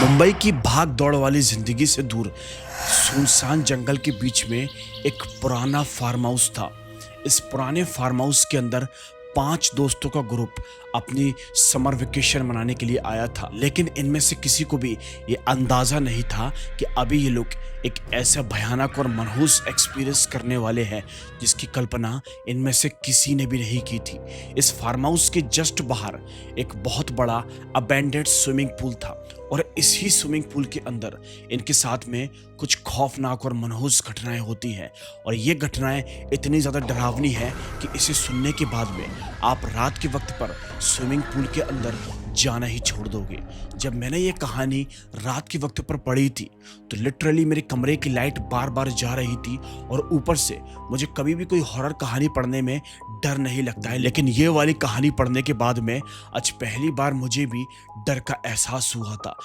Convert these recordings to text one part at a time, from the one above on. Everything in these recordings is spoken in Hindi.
मुंबई की भाग दौड़ वाली जिंदगी से दूर सुनसान जंगल के बीच में एक पुराना फार्म हाउस था। इस पुराने फार्म हाउस के अंदर 5 दोस्तों का ग्रुप अपनी समर वेकेशन मनाने के लिए आया था, लेकिन इनमें से किसी को भी ये अंदाजा नहीं था कि अभी ये लोग एक ऐसा भयानक और मनहूस एक्सपीरियंस करने वाले हैं जिसकी कल्पना इनमें से किसी ने भी नहीं की थी। इस फार्म हाउस के जस्ट बाहर एक बहुत बड़ा अबैंडेड स्विमिंग पूल था और इसी स्विमिंग पूल के अंदर इनके साथ में कुछ खौफनाक और मनहूस घटनाएं होती हैं और ये घटनाएं इतनी ज़्यादा डरावनी है कि इसे सुनने के बाद में आप रात के वक्त पर स्विमिंग पूल के अंदर जाना ही छोड़ दोगे। जब मैंने ये कहानी रात के वक्त पर पढ़ी थी तो लिटरली मेरे कमरे की लाइट बार बार जा रही थी और ऊपर से मुझे कभी भी कोई हॉरर कहानी पढ़ने में डर नहीं लगता है, लेकिन ये वाली कहानी पढ़ने के बाद में आज पहली बार मुझे भी डर का एहसास हुआ था।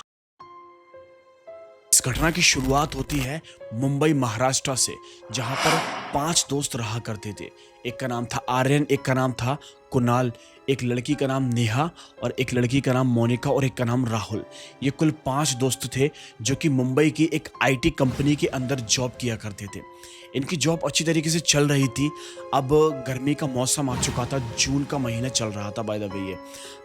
इस घटना की शुरुआत होती है मुंबई महाराष्ट्र से, जहां पर 5 दोस्त रहा करते थे। एक का नाम था आर्यन, एक का नाम था कुणाल, एक लड़की का नाम नेहा और एक लड़की का नाम मोनिका और एक का नाम राहुल। ये कुल 5 दोस्त थे जो कि मुंबई की एक आईटी कंपनी के अंदर जॉब किया करते थे। इनकी जॉब अच्छी तरीके से चल रही थी। अब गर्मी का मौसम आ चुका था, जून का महीना चल रहा था बाय द वे। ये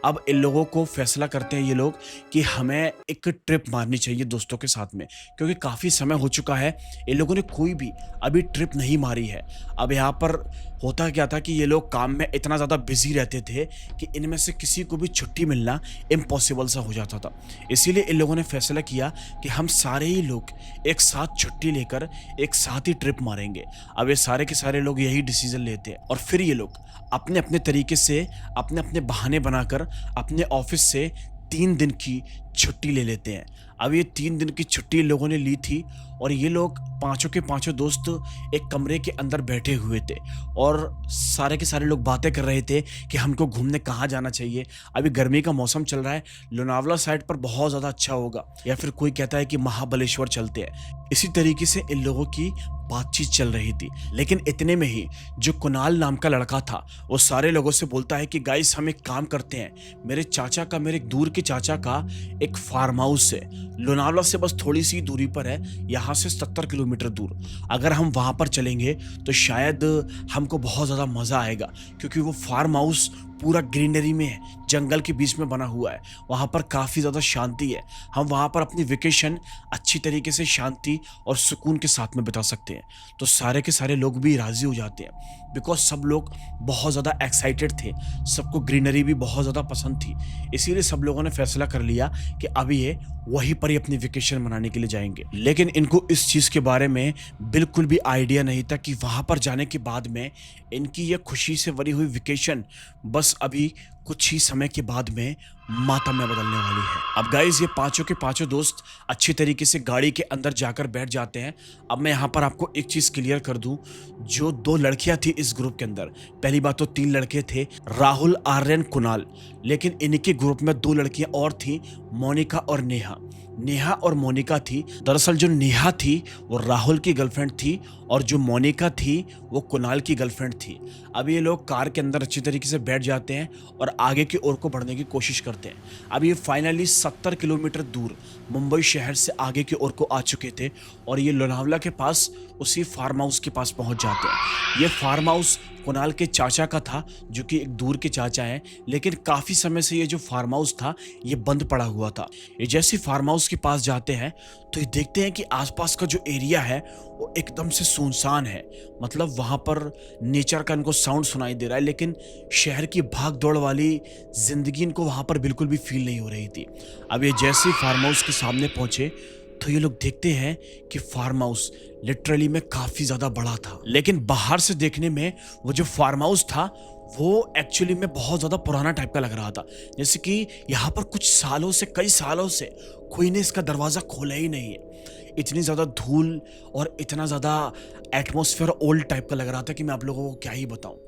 अब इन लोगों को फैसला करते हैं ये लोग कि हमें एक ट्रिप मारनी चाहिए दोस्तों के साथ में, क्योंकि काफ़ी समय हो चुका है इन लोगों ने कोई भी अभी ट्रिप नहीं मारी है। अब यहाँ पर होता क्या था कि ये लोग काम में इतना ज़्यादा बिजी रहते थे कि इनमें से किसी को भी छुट्टी मिलना इम्पॉसिबल सा हो जाता था। इसीलिए इन लोगों ने फैसला किया कि हम सारे ही लोग एक साथ छुट्टी लेकर एक साथ ही ट्रिप मारेंगे। अब ये सारे के सारे लोग यही डिसीजन लेते हैं और फिर ये लोग अपने अपने तरीके से अपने अपने बहाने बनाकर अपने ऑफिस से 3 दिन की छुट्टी ले लेते हैं। अब ये 3 दिन की छुट्टी इन लोगों ने ली थी और ये लोग पांचों के पांचों दोस्त एक कमरे के अंदर बैठे हुए थे और सारे के सारे लोग बातें कर रहे थे कि हमको घूमने कहाँ जाना चाहिए। अभी गर्मी का मौसम चल रहा है, लोनावला साइड पर बहुत ज़्यादा अच्छा होगा, या फिर कोई कहता है कि महाबलेश्वर चलते हैं। इसी तरीके से इन लोगों की बातचीत चल रही थी, लेकिन इतने में ही जो कुणाल नाम का लड़का था वो सारे लोगों से बोलता है कि गाइस हम एक काम करते हैं, मेरे चाचा का, मेरे दूर के चाचा का एक फार्म हाउस है, लोनावला से बस थोड़ी सी दूरी पर है, यहाँ से 70 किलोमीटर दूर। अगर हम वहाँ पर चलेंगे तो शायद हमको बहुत ज़्यादा मज़ा आएगा, क्योंकि वो फार्म हाउस पूरा ग्रीनरी में है, जंगल के बीच में बना हुआ है, वहाँ पर काफ़ी ज़्यादा शांति है। हम वहाँ पर अपनी वेकेशन अच्छी तरीके से शांति और सुकून के साथ में बिता सकते हैं। तो सारे के सारे लोग भी राज़ी हो जाते हैं, बिकॉज सब लोग बहुत ज़्यादा एक्साइटेड थे, सबको ग्रीनरी भी बहुत ज़्यादा पसंद थी। इसीलिए सब लोगों ने फैसला कर लिया कि अभी ये वहीं पर ही अपनी वेकेशन मनाने के लिए जाएंगे। लेकिन इनको इस चीज़ के बारे में बिल्कुल भी आइडिया नहीं था कि वहाँ पर जाने के बाद में इनकी ये खुशी से भरी हुई वेकेशन बस अभी कुछ ही समय के बाद में मातम में बदलने वाली है। अब गाइस ये पांचों के पांचों दोस्त अच्छी तरीके से गाड़ी के अंदर जाकर बैठ जाते हैं। अब मैं यहाँ पर आपको एक चीज़ क्लियर कर दूं, जो 2 लड़कियां थी इस ग्रुप के अंदर, पहली बात तो 3 लड़के थे, राहुल, आर्यन, कुणाल, लेकिन इनके ग्रुप में 2 लड़कियां और थी, मोनिका और नेहा। नेहा और मोनिका थी, दरअसल जो नेहा थी वो राहुल की गर्लफ्रेंड थी और जो मोनिका थी वो कुणाल की गर्लफ्रेंड थी। अब ये लोग कार के अंदर अच्छी तरीके से बैठ जाते हैं और आगे की ओर को बढ़ने की कोशिश करते हैं। अब ये फाइनली 70 किलोमीटर दूर मुंबई शहर से आगे की ओर को आ चुके थे और ये लोनावला के पास उसी फार्म हाउस के पास पहुंच जाते हैं। ये फार्म हाउस कुणाल के चाचा का था, जो कि एक दूर के चाचा हैं, लेकिन काफ़ी समय से ये जो फार्म हाउस था ये बंद पड़ा हुआ था। ये जैसे फार्म हाउस के पास जाते हैं तो ये देखते हैं कि आसपास का जो एरिया है वो एकदम से सुनसान है, मतलब वहाँ पर नेचर का इनको साउंड सुनाई दे रहा है, लेकिन शहर की भाग दौड़ वाली ज़िंदगी इनको वहाँ पर बिल्कुल भी फील नहीं हो रही थी। अब ये जैसे ही फार्म हाउस के सामने पहुँचे तो ये लोग देखते हैं कि फार्म हाउस लिटरली में काफ़ी ज़्यादा बड़ा था, लेकिन बाहर से देखने में वो जो फार्म हाउस था वो एक्चुअली में बहुत ज़्यादा पुराना टाइप का लग रहा था, जैसे कि यहाँ पर कुछ सालों से, कई सालों से कोई ने इसका दरवाज़ा खोला ही नहीं है। इतनी ज़्यादा धूल और इतना ज़्यादा एटमॉस्फेयर ओल्ड टाइप का लग रहा था कि मैं आप लोगों को क्या ही बताऊँ।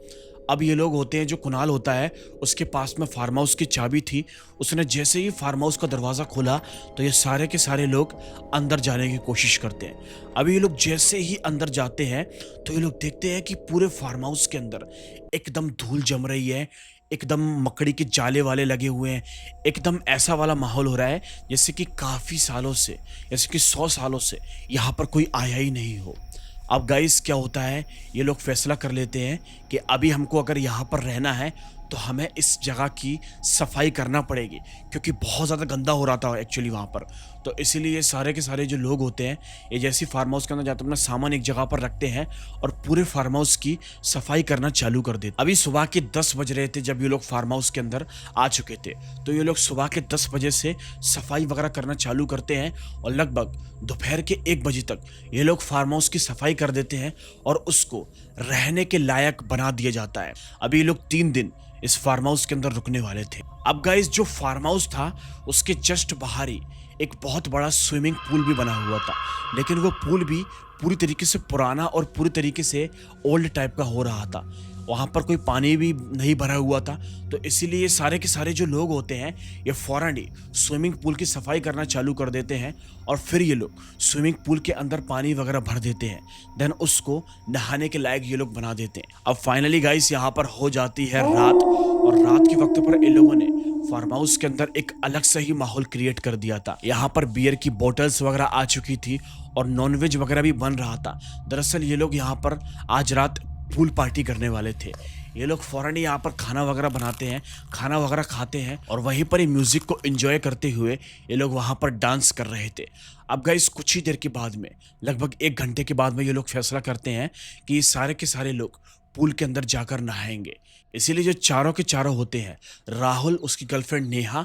अब ये लोग होते हैं, जो कुणाल होता है उसके पास में फार्म हाउस की चाबी थी, उसने जैसे ही फार्म हाउस का दरवाज़ा खोला तो ये सारे के सारे लोग अंदर जाने की कोशिश करते हैं। अब ये लोग जैसे ही अंदर जाते हैं तो ये लोग देखते हैं कि पूरे फार्म हाउस के अंदर एकदम धूल जम रही है, एकदम मकड़ी के जाले वाले लगे हुए हैं। एकदम ऐसा वाला माहौल हो रहा है जैसे कि काफ़ी सालों से, जैसे कि 100 सालों से यहाँ पर कोई आया ही नहीं हो। अब गाइस क्या होता है, ये लोग फैसला कर लेते हैं कि अभी हमको अगर यहाँ पर रहना है तो हमें इस जगह की सफाई करना पड़ेगी, क्योंकि बहुत ज़्यादा गंदा हो रहा था एक्चुअली वहाँ पर। तो इसीलिए सारे के सारे जो लोग होते हैं, ये जैसे फार्म हाउस के अंदर जाते हैं, अपना सामान एक जगह पर रखते हैं और पूरे फार्म हाउस की सफाई करना चालू कर देते। अभी सुबह के 10 बज रहे थे जब ये लोग फार्म हाउस के अंदर आ चुके थे। तो ये लोग सुबह के 10 बजे से सफाई वगैरह करना चालू करते हैं और लगभग दोपहर के 1 बजे तक ये लोग फार्म हाउस की सफाई कर देते हैं और उसको रहने के लायक बना दिया जाता है। अभी ये लोग 3 दिन इस फार्म हाउस के अंदर रुकने वाले थे। अब गाइस जो फार्म हाउस था उसके जस्ट बाहर ही एक बहुत बड़ा स्विमिंग पूल भी बना हुआ था, लेकिन वो पूल भी पूरी तरीके से पुराना और पूरी तरीके से ओल्ड टाइप का हो रहा था। वहाँ पर कोई पानी भी नहीं भरा हुआ था। तो इसीलिए ये सारे के सारे जो लोग होते हैं ये फौरन ही स्विमिंग पूल की सफाई करना चालू कर देते हैं और फिर ये लोग स्विमिंग पूल के अंदर पानी वगैरह भर देते हैं। देन उसको नहाने के लायक ये लोग बना देते हैं। अब फाइनली गाइस यहाँ पर हो जाती है रात और रात के वक्त पर इन लोगों ने फार्म हाउस के अंदर एक अलग से ही माहौल क्रिएट कर दिया था। यहाँ पर बियर की बोतल्स वगैरह आ चुकी थी और नॉनवेज वगैरह भी बन रहा था। दरअसल ये लोग यहाँ पर आज रात पूल पार्टी करने वाले थे। ये लोग फौरन ही यहाँ पर खाना वगैरह बनाते हैं, खाना वगैरह खाते हैं और वहीं पर ही म्यूजिक को एंजॉय करते हुए ये लोग वहाँ पर डांस कर रहे थे। अब गाइस कुछ ही देर के बाद में, लगभग 1 घंटे के बाद में, ये लोग फैसला करते हैं कि ये सारे के सारे लोग पूल के अंदर जाकर नहाएंगे। इसीलिए जो चारों के चारों होते हैं, राहुल, उसकी गर्लफ्रेंड नेहा,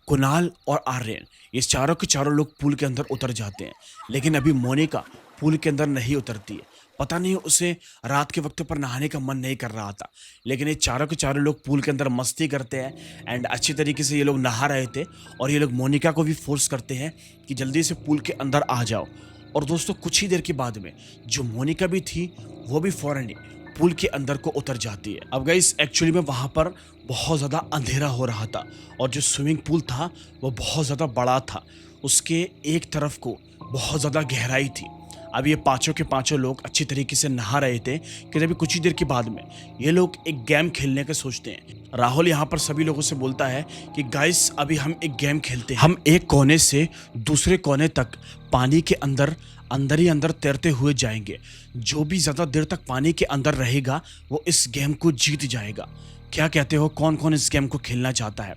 कुणाल और आर्यन, ये चारों के चारों लोग पूल के अंदर उतर जाते हैं। लेकिन अभी मोनिका पूल के अंदर नहीं उतरती है। पता नहीं उसे रात के वक्त पर नहाने का मन नहीं कर रहा था। लेकिन ये चारों के चारों लोग पूल के अंदर मस्ती करते हैं एंड अच्छी तरीके से ये लोग नहा रहे थे और ये लोग मोनिका को भी फोर्स करते हैं कि जल्दी से पूल के अंदर आ जाओ। और दोस्तों कुछ ही देर के बाद में जो मोनिका भी थी वो भी फौरन ही पूल के अंदर को उतर जाती है। अब गाइस एक्चुअली में वहाँ पर बहुत ज़्यादा अंधेरा हो रहा था और जो स्विमिंग पूल था वो बहुत ज़्यादा बड़ा था। उसके एक तरफ को बहुत ज़्यादा गहराई थी। अब ये पांचों के पांचों लोग अच्छी तरीके से नहा रहे थे कि अभी कुछ ही देर के बाद में ये लोग एक गेम खेलने का सोचते हैं। राहुल यहाँ पर सभी लोगों से बोलता है कि गाइस अभी हम एक गेम खेलते हैं। हम एक कोने से दूसरे कोने तक पानी के अंदर ही अंदर तैरते हुए जाएंगे। जो भी ज़्यादा देर तक पानी के अंदर रहेगा वो इस गेम को जीत जाएगा। क्या कहते हो, कौन कौन इस गेम को खेलना चाहता है?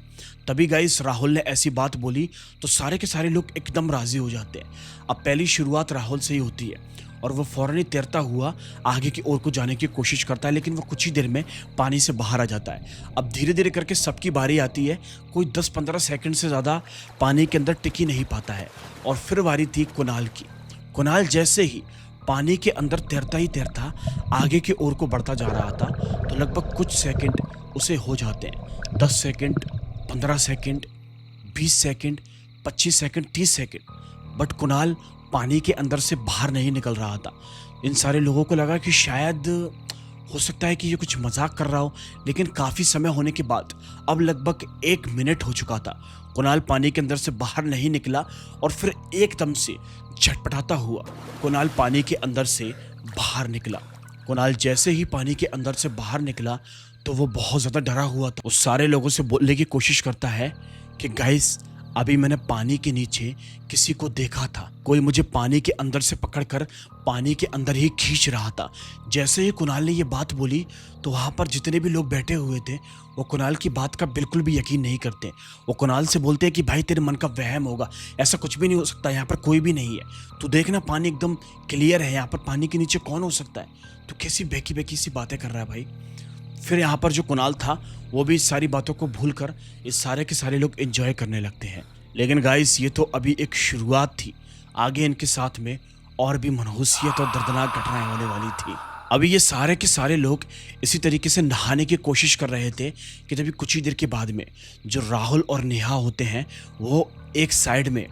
तभी गाइस राहुल ने ऐसी बात बोली तो सारे के सारे लोग एकदम राजी हो जाते हैं। अब पहली शुरुआत राहुल से ही होती है और वो फौरन ही तैरता हुआ आगे की ओर को जाने की कोशिश करता है, लेकिन वो कुछ ही देर में पानी से बाहर आ जाता है। अब धीरे धीरे करके सबकी बारी आती है। कोई 10-15 सेकंड से ज़्यादा पानी के अंदर टिक ही नहीं पाता है और फिर बारी थी कुणाल की। कुणाल जैसे ही पानी के अंदर तैरता ही तैरता आगे की ओर को बढ़ता जा रहा था तो लगभग कुछ सेकंड उसे हो जाते हैं। 10 second, 15 second, 20 second, 25 second, 30 second, but Kunal पानी के अंदर से बाहर नहीं निकल रहा था। इन सारे लोगों को लगा कि शायद हो सकता है कि ये कुछ मजाक कर रहा हो, लेकिन काफ़ी समय होने के बाद अब लगभग 1 मिनट हो चुका था। कुणाल पानी के अंदर से बाहर नहीं निकला और फिर एकदम से झटपटाता हुआ कुणाल पानी के अंदर से बाहर निकला। कुणाल जैसे ही पानी के अंदर से बाहर निकला तो वो बहुत ज़्यादा डरा हुआ था। वो सारे लोगों से बोलने की कोशिश करता है कि गाइस अभी मैंने पानी के नीचे किसी को देखा था। कोई मुझे पानी के अंदर से पकड़कर पानी के अंदर ही खींच रहा था। जैसे ही कुणाल ने ये बात बोली तो वहाँ पर जितने भी लोग बैठे हुए थे वो कुणाल की बात का बिल्कुल भी यकीन नहीं करते। वो कुणाल से बोलते हैं कि भाई तेरे मन का वहम होगा, ऐसा कुछ भी नहीं हो सकता, यहाँ पर कोई भी नहीं है। तू देखना पानी एकदम क्लियर है, यहाँ पर पानी के नीचे कौन हो सकता है? तू कैसी बेकी बेकी सी बातें कर रहा है भाई? फिर यहाँ पर जो कुणाल था वो भी इस सारी बातों को भूलकर इस सारे के सारे लोग एंजॉय करने लगते हैं। लेकिन गाइस ये तो अभी एक शुरुआत थी, आगे इनके साथ में और भी मनहूसियत और दर्दनाक घटनाएं होने वाली थी। अभी ये सारे के सारे लोग इसी तरीके से नहाने की कोशिश कर रहे थे कि तभी कुछ ही देर के बाद में जो राहुल और नेहा होते हैं वो एक साइड में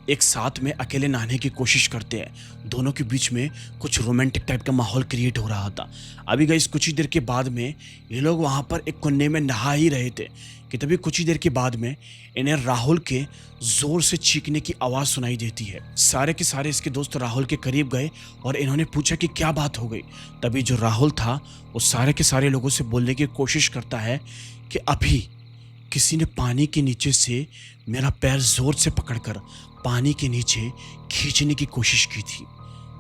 एक साथ में अकेले नहाने की कोशिश करते हैं। दोनों के बीच में कुछ रोमांटिक टाइप का माहौल क्रिएट हो रहा था। अभी गाइस कुछ ही देर के बाद में ये लोग वहाँ पर एक कुन्ने में नहा ही रहे थे कि तभी कुछ ही देर के बाद में इन्हें राहुल के जोर से चीखने की आवाज़ सुनाई देती है। सारे के सारे इसके दोस्त राहुल के करीब गए और इन्होंने पूछा कि क्या बात हो गई। तभी जो राहुल था वो सारे के सारे लोगों से बोलने की कोशिश करता है कि अभी किसी ने पानी के नीचे से मेरा पैर ज़ोर से पकड़कर पानी के नीचे खींचने की कोशिश की थी।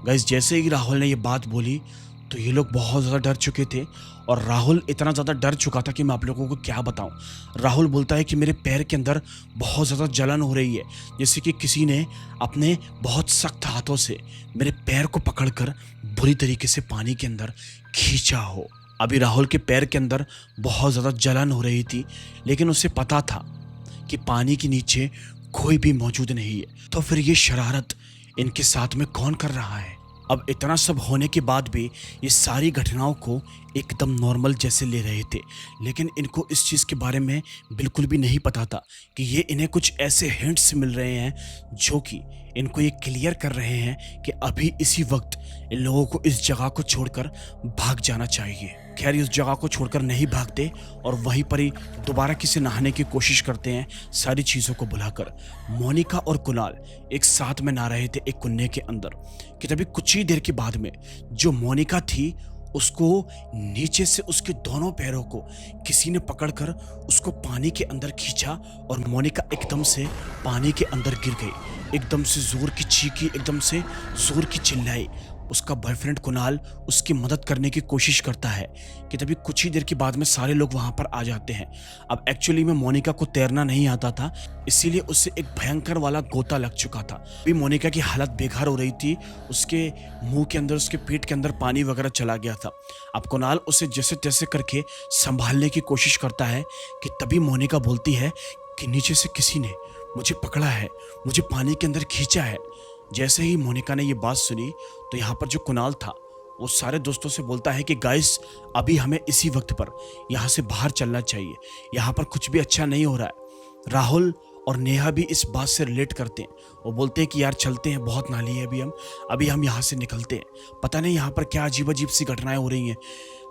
गाइस, जैसे ही राहुल ने ये बात बोली तो ये लोग बहुत ज़्यादा डर चुके थे और राहुल इतना ज़्यादा डर चुका था कि मैं आप लोगों को क्या बताऊं। राहुल बोलता है कि मेरे पैर के अंदर बहुत ज़्यादा जलन हो रही है, जैसे कि किसी ने अपने बहुत सख्त हाथों से मेरे पैर को पकड़कर बुरी तरीके से पानी के अंदर खींचा हो। अभी राहुल के पैर के अंदर बहुत ज़्यादा जलन हो रही थी, लेकिन उसे पता था कि पानी के नीचे कोई भी मौजूद नहीं है। तो फिर ये शरारत इनके साथ में कौन कर रहा है? अब इतना सब होने के बाद भी ये सारी घटनाओं को एकदम नॉर्मल जैसे ले रहे थे, लेकिन इनको इस चीज़ के बारे में बिल्कुल भी नहीं पता था कि ये इन्हें कुछ ऐसे हिंट्स मिल रहे हैं जो कि इनको ये क्लियर कर रहे हैं कि अभी इसी वक्त इन लोगों को इस जगह को छोड़कर भाग जाना चाहिए। खैर, इस जगह को छोड़कर नहीं भागते और वहीं पर ही दोबारा किसी नहाने की कोशिश करते हैं सारी चीज़ों को भुलाकर। मोनिका और कुणाल एक साथ में नहा रहे थे एक कुन्ने के अंदर कि तभी कुछ ही देर के बाद में जो मोनिका थी उसको नीचे से उसके दोनों पैरों को किसी ने पकड़कर उसको पानी के अंदर खींचा और मोनिका एकदम से पानी के अंदर गिर गई। एकदम से जोर की चीखी, एकदम से जोर की चिल्लाई। उसका बॉयफ्रेंड कुणाल उसकी मदद करने की कोशिश करता है कि तभी कुछ ही देर के बाद में सारे लोग वहां पर आ जाते हैं। अब एक्चुअली में मोनिका को तैरना नहीं आता था, इसीलिए उससे एक भयंकर वाला गोता लग चुका था। अभी मोनिका की हालत बेकार हो रही थी, उसके मुंह के अंदर, उसके पेट के अंदर पानी वगैरह चला गया था। अब कुणाल उसे जैसे तैसे करके संभालने की कोशिश करता है कि तभी मोनिका बोलती है कि नीचे से किसी ने मुझे पकड़ा है, मुझे पानी के अंदर खींचा है। जैसे ही मोनिका ने ये बात सुनी तो यहाँ पर जो कुणाल था वो सारे दोस्तों से बोलता है कि गाइस, अभी हमें इसी वक्त पर यहाँ से बाहर चलना चाहिए, यहाँ पर कुछ भी अच्छा नहीं हो रहा है। राहुल और नेहा भी इस बात से रिलेट करते हैं। वो बोलते हैं कि यार चलते हैं, बहुत नाली है अभी हम यहाँ से निकलते हैं, पता नहीं यहाँ पर क्या अजीब अजीब सी घटनाएं हो रही हैं।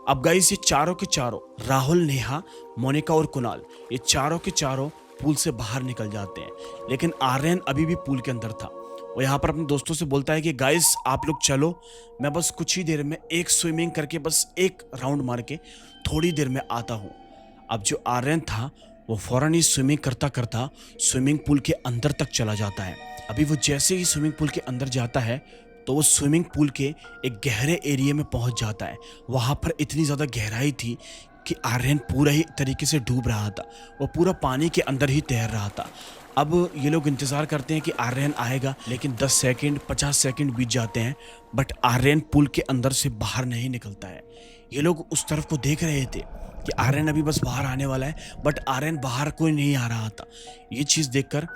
अब गाइस, ये चारों के चारों, राहुल, नेहा, मोनिका और कुणाल, ये चारों के चारों पूल से बाहर निकल जाते हैं, लेकिन आर्यन अभी भी पूल के अंदर था। वो यहाँ पर अपने दोस्तों से बोलता है कि गाइस, आप लोग चलो, मैं बस कुछ ही देर में एक स्विमिंग करके बस एक राउंड मार के थोड़ी देर में आता हूँ। अब जो आर्यन था वो फौरन ही स्विमिंग करता करता स्विमिंग पूल के अंदर तक चला जाता है। अभी वो जैसे ही स्विमिंग पूल के अंदर जाता है तो वो स्विमिंग पूल के एक गहरे एरिया में पहुंच जाता है। वहाँ पर इतनी ज़्यादा गहराई थी कि आर्यन पूरा ही तरीके से डूब रहा था, वो पूरा पानी के अंदर ही तैर रहा था। अब ये लोग इंतज़ार करते हैं कि आर्यन आएगा, लेकिन 10 सेकंड 50 सेकंड बीत जाते हैं, बट आर्यन पूल के अंदर से बाहर नहीं निकलता है। ये लोग उस तरफ को देख रहे थे कि आर्यन अभी बस बाहर आने वाला है, बट आर्यन बाहर कोई नहीं आ रहा था। ये चीज़ देखकर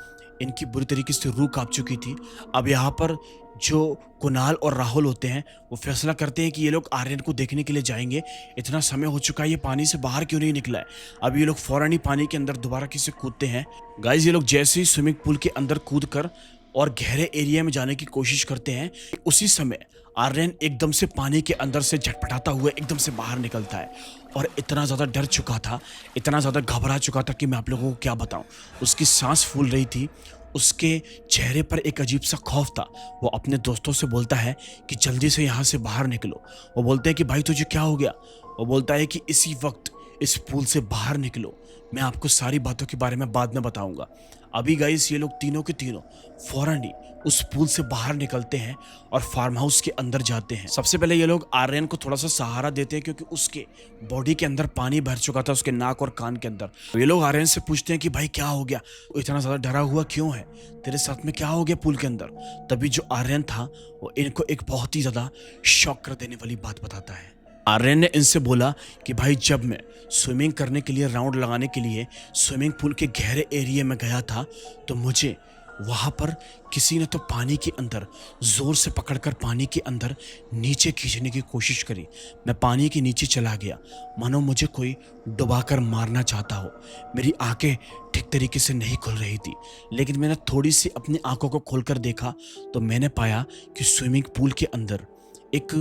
इनकी बुरी तरीके से रूह कांप चुकी थी। अब यहाँ पर जो कुणाल और राहुल होते हैं वो फैसला करते हैं कि ये लोग आर्यन को देखने के लिए जाएंगे। इतना समय हो चुका है, ये पानी से बाहर क्यों नहीं निकला है। अब ये लोग फौरन ही पानी के अंदर दोबारा किसी कूदते हैं। गाइस, ये लोग जैसे ही स्विमिंग पूल के अंदर कूद कर और गहरे एरिया में जाने की कोशिश करते हैं, उसी समय आर्यन एकदम से पानी के अंदर से झटपटाता हुआ एकदम से बाहर निकलता है और इतना ज़्यादा डर चुका था, इतना ज़्यादा घबरा चुका था कि मैं आप लोगों को क्या बताऊं। उसकी सांस फूल रही थी, उसके चेहरे पर एक अजीब सा खौफ था। वो अपने दोस्तों से बोलता है कि जल्दी से यहाँ से बाहर निकलो। वो बोलते हैं कि भाई तुझे क्या हो गया। वो बोलता है कि इसी वक्त इस पूल से बाहर निकलो, मैं आपको सारी बातों के बारे में बाद में बताऊंगा। अभी गाइस, ये लोग तीनों के तीनों फौरन ही उस पूल से बाहर निकलते हैं और फार्म हाउस के अंदर जाते हैं। सबसे पहले ये लोग आर्यन को थोड़ा सा सहारा देते हैं क्योंकि उसके बॉडी के अंदर पानी भर चुका था, उसके नाक और कान के अंदर। ये लोग आर्यन से पूछते हैं कि भाई क्या हो गया, इतना ज़्यादा डरा हुआ क्यों है, तेरे साथ में क्या हो गया पूल के अंदर। तभी जो आर्यन था वो इनको एक बहुत ही ज़्यादा शॉक कर देने वाली बात बताता है। आर्यन ने इनसे बोला कि भाई, जब मैं स्विमिंग करने के लिए, राउंड लगाने के लिए स्विमिंग पूल के गहरे एरिया में गया था तो मुझे वहाँ पर किसी ने तो पानी के अंदर ज़ोर से पकड़कर पानी के अंदर नीचे खींचने की कोशिश करी। मैं पानी के नीचे चला गया, मानो मुझे कोई डुबाकर मारना चाहता हो। मेरी आंखें ठीक तरीके से नहीं खुल रही थी, लेकिन मैंने थोड़ी सी अपनी आंखों को खोलकर देखा तो मैंने पाया कि स्विमिंग पूल के अंदर एक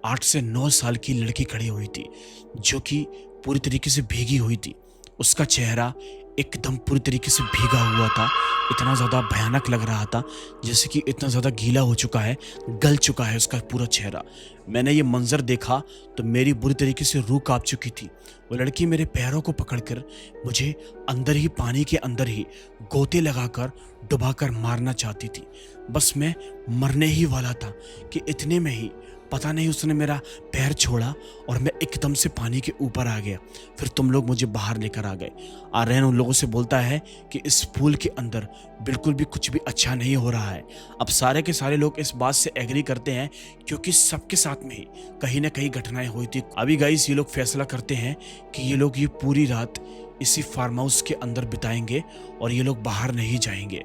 8 से 9 साल की लड़की खड़ी हुई थी, जो कि पूरी तरीके से भीगी हुई थी। उसका चेहरा एकदम पूरी तरीके से भीगा हुआ था, इतना ज़्यादा भयानक लग रहा था जैसे कि इतना ज़्यादा गीला हो चुका है, गल चुका है उसका पूरा चेहरा। मैंने ये मंज़र देखा तो मेरी बुरी तरीके से रूह काँप चुकी थी। वो लड़की मेरे पैरों को पकड़कर मुझे अंदर ही, पानी के अंदर ही गोते लगाकर डुबाकर मारना चाहती थी। बस मैं मरने ही वाला था कि इतने में ही पता नहीं उसने मेरा पैर छोड़ा और मैं एकदम से पानी के ऊपर आ गया। फिर तुम लोग मुझे बाहर लेकर आ गए। आर्यन उन लोगों से बोलता है कि इस पूल के अंदर बिल्कुल भी कुछ भी अच्छा नहीं हो रहा है। अब सारे के सारे लोग इस बात से एग्री करते हैं क्योंकि सबके साथ में ही कहीं ना कहीं घटनाएं हुई थी। अभी गाइस ये लोग फैसला करते हैं कि ये लोग ये पूरी रात इसी फार्म हाउस के अंदर बिताएंगे और ये लोग बाहर नहीं जाएंगे,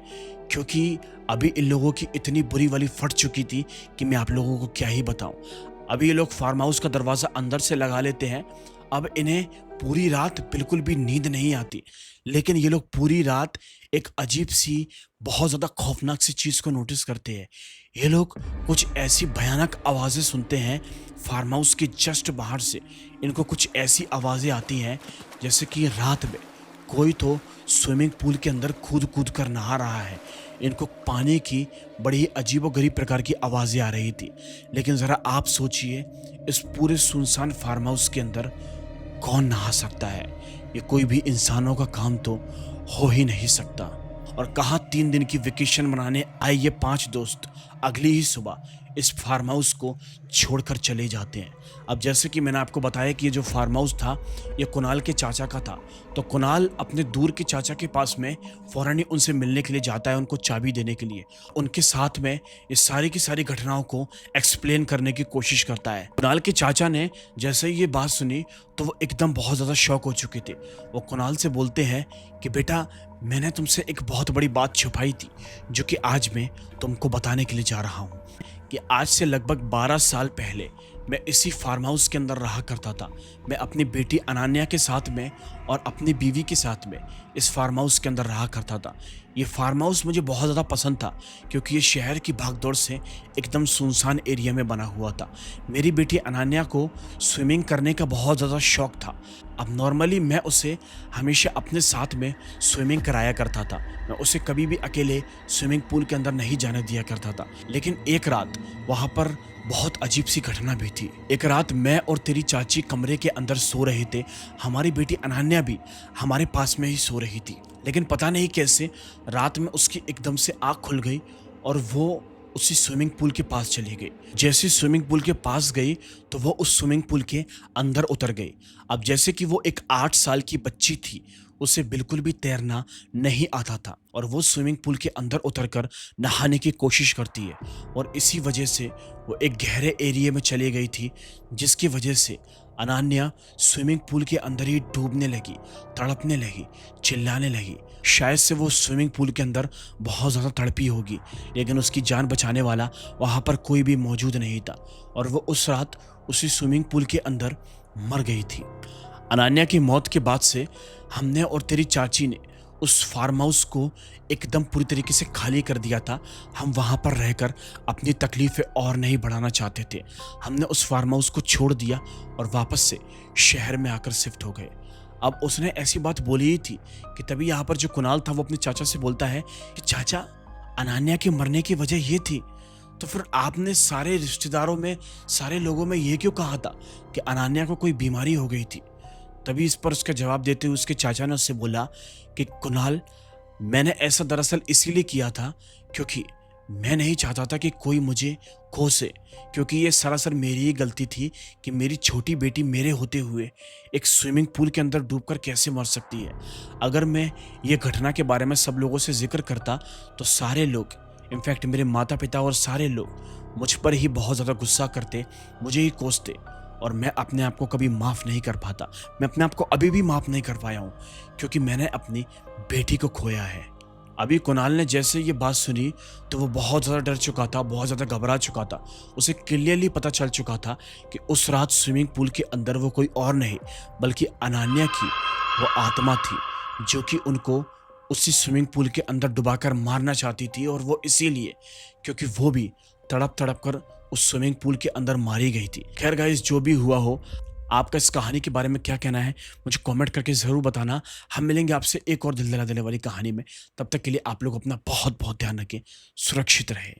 क्योंकि अभी इन लोगों की इतनी बुरी वाली फट चुकी थी कि मैं आप लोगों को क्या ही बताऊं। अभी ये लोग फार्म हाउस का दरवाज़ा अंदर से लगा लेते हैं। अब इन्हें पूरी रात बिल्कुल भी नींद नहीं आती, लेकिन ये लोग पूरी रात एक अजीब सी, बहुत ज़्यादा खौफनाक सी चीज़ को नोटिस करते हैं। ये लोग कुछ ऐसी भयानक आवाज़ें सुनते हैं फार्म हाउस के जस्ट बाहर से। इनको कुछ ऐसी आवाज़ें आती हैं जैसे कि रात में कोई तो स्विमिंग पूल के अंदर कूद कूद कर नहा रहा है। इनको पानी की बड़ी अजीबोगरीब प्रकार की आवाज़ें आ रही थी। लेकिन ज़रा आप सोचिए, इस पूरे सुनसान फार्म हाउस के अंदर कौन नहा सकता है? ये कोई भी इंसानों का काम तो हो ही नहीं सकता। और कहाँ 3 दिन की वेकेशन मनाने आए ये 5 दोस्त अगली ही सुबह इस फार्म हाउस को छोड़कर चले जाते हैं। अब जैसे कि मैंने आपको बताया कि ये जो फार्म हाउस था ये कुणाल के चाचा का था, तो कुणाल अपने दूर के चाचा के पास में फ़ौरन ही उनसे मिलने के लिए जाता है, उनको चाबी देने के लिए। उनके साथ में ये सारी की सारी घटनाओं को एक्सप्लेन करने की कोशिश करता है। कुणाल के चाचा ने जैसे ही ये बात सुनी तो वो एकदम बहुत ज़्यादा शॉक हो चुके थे। वो कुणाल से बोलते हैं कि बेटा, मैंने तुमसे एक बहुत बड़ी बात छुपाई थी जो कि आज मैं तुमको बताने के लिए जा रहा हूँ कि आज से लगभग 12 साल पहले मैं इसी फार्म हाउस के अंदर रहा करता था। मैं अपनी बेटी अनान्या के साथ में और अपनी बीवी के साथ में इस फार्म हाउस के अंदर रहा करता था। ये फार्म हाउस मुझे बहुत ज़्यादा पसंद था क्योंकि ये शहर की भागदौड़ से एकदम सुनसान एरिया में बना हुआ था। मेरी बेटी अनान्या को स्विमिंग करने का बहुत ज़्यादा शौक था। अब नॉर्मली मैं उसे हमेशा अपने साथ में स्विमिंग कराया करता था। मैं उसे कभी भी अकेले स्विमिंग पूल के अंदर नहीं जाने दिया करता था। लेकिन एक रात वहाँ पर बहुत अजीब सी घटना भी थी। एक रात मैं और तेरी चाची कमरे के अंदर सो रहे थे। हमारी बेटी अनान्या भी हमारे पास में ही सो रही थी। लेकिन पता नहीं कैसे रात में उसकी एकदम से आँख खुल गई और वो उसी स्विमिंग पूल के पास चली गई। जैसे स्विमिंग पूल के पास गई तो वो उस स्विमिंग पूल के अंदर उतर गई। अब जैसे कि वो एक 8 साल की बच्ची थी, उसे बिल्कुल भी तैरना नहीं आता था और वो स्विमिंग पूल के अंदर उतरकर नहाने की कोशिश करती है और इसी वजह से वो एक गहरे एरिया में चली गई थी, जिसकी वजह से अनान्या स्विमिंग पूल के अंदर ही डूबने लगी, तड़पने लगी, चिल्लाने लगी। शायद से वो स्विमिंग पूल के अंदर बहुत ज़्यादा तड़पी होगी, लेकिन उसकी जान बचाने वाला वहाँ पर कोई भी मौजूद नहीं था और वो उस रात उसी स्विमिंग पूल के अंदर मर गई थी। अनान्या की मौत के बाद से हमने और तेरी चाची ने उस फार्म हाउस को एकदम पूरी तरीके से खाली कर दिया था। हम वहाँ पर रहकर अपनी तकलीफ़ें और नहीं बढ़ाना चाहते थे। हमने उस फार्म हाउस को छोड़ दिया और वापस से शहर में आकर शिफ्ट हो गए। अब उसने ऐसी बात बोली ही थी कि तभी यहाँ पर जो कुणाल था वो अपने चाचा से बोलता है कि चाचा, अनान्या के मरने की वजह ये थी, तो फिर आपने सारे रिश्तेदारों में, सारे लोगों में ये क्यों कहा था कि अनान्या को कोई बीमारी हो गई थी? तभी इस पर उसका जवाब देते हुए उसके चाचा ने उससे बोला कि कुणाल, मैंने ऐसा दरअसल इसीलिए किया था क्योंकि मैं नहीं चाहता था कि कोई मुझे कोसे, क्योंकि ये सरासर मेरी ही गलती थी कि मेरी छोटी बेटी मेरे होते हुए एक स्विमिंग पूल के अंदर डूबकर कैसे मर सकती है। अगर मैं ये घटना के बारे में सब लोगों से जिक्र करता तो सारे लोग, इनफैक्ट मेरे माता पिता और सारे लोग मुझ पर ही बहुत ज़्यादा गुस्सा करते, मुझे ही कोसते और मैं अपने आप को कभी माफ़ नहीं कर पाता। मैं अपने आप को अभी भी माफ़ नहीं कर पाया हूँ क्योंकि मैंने अपनी बेटी को खोया है। अभी कुणाल ने जैसे ये बात सुनी तो वो बहुत ज़्यादा डर चुका था, बहुत ज़्यादा घबरा चुका था। उसे क्लियरली पता चल चुका था कि उस रात स्विमिंग पूल के अंदर वो कोई और नहीं बल्कि अनान्या की वो आत्मा थी जो कि उनको उसी स्विमिंग पूल के अंदर डुबाकर मारना चाहती थी, और वो इसीलिए क्योंकि वो भी तड़प तड़प कर उस स्विमिंग पूल के अंदर मारी गई थी। खैर गाइस, जो भी हुआ हो, आपका इस कहानी के बारे में क्या कहना है, मुझे कमेंट करके ज़रूर बताना। हम मिलेंगे आपसे एक और दिल दहला देने वाली कहानी में। तब तक के लिए आप लोग अपना बहुत बहुत ध्यान रखें, सुरक्षित रहें।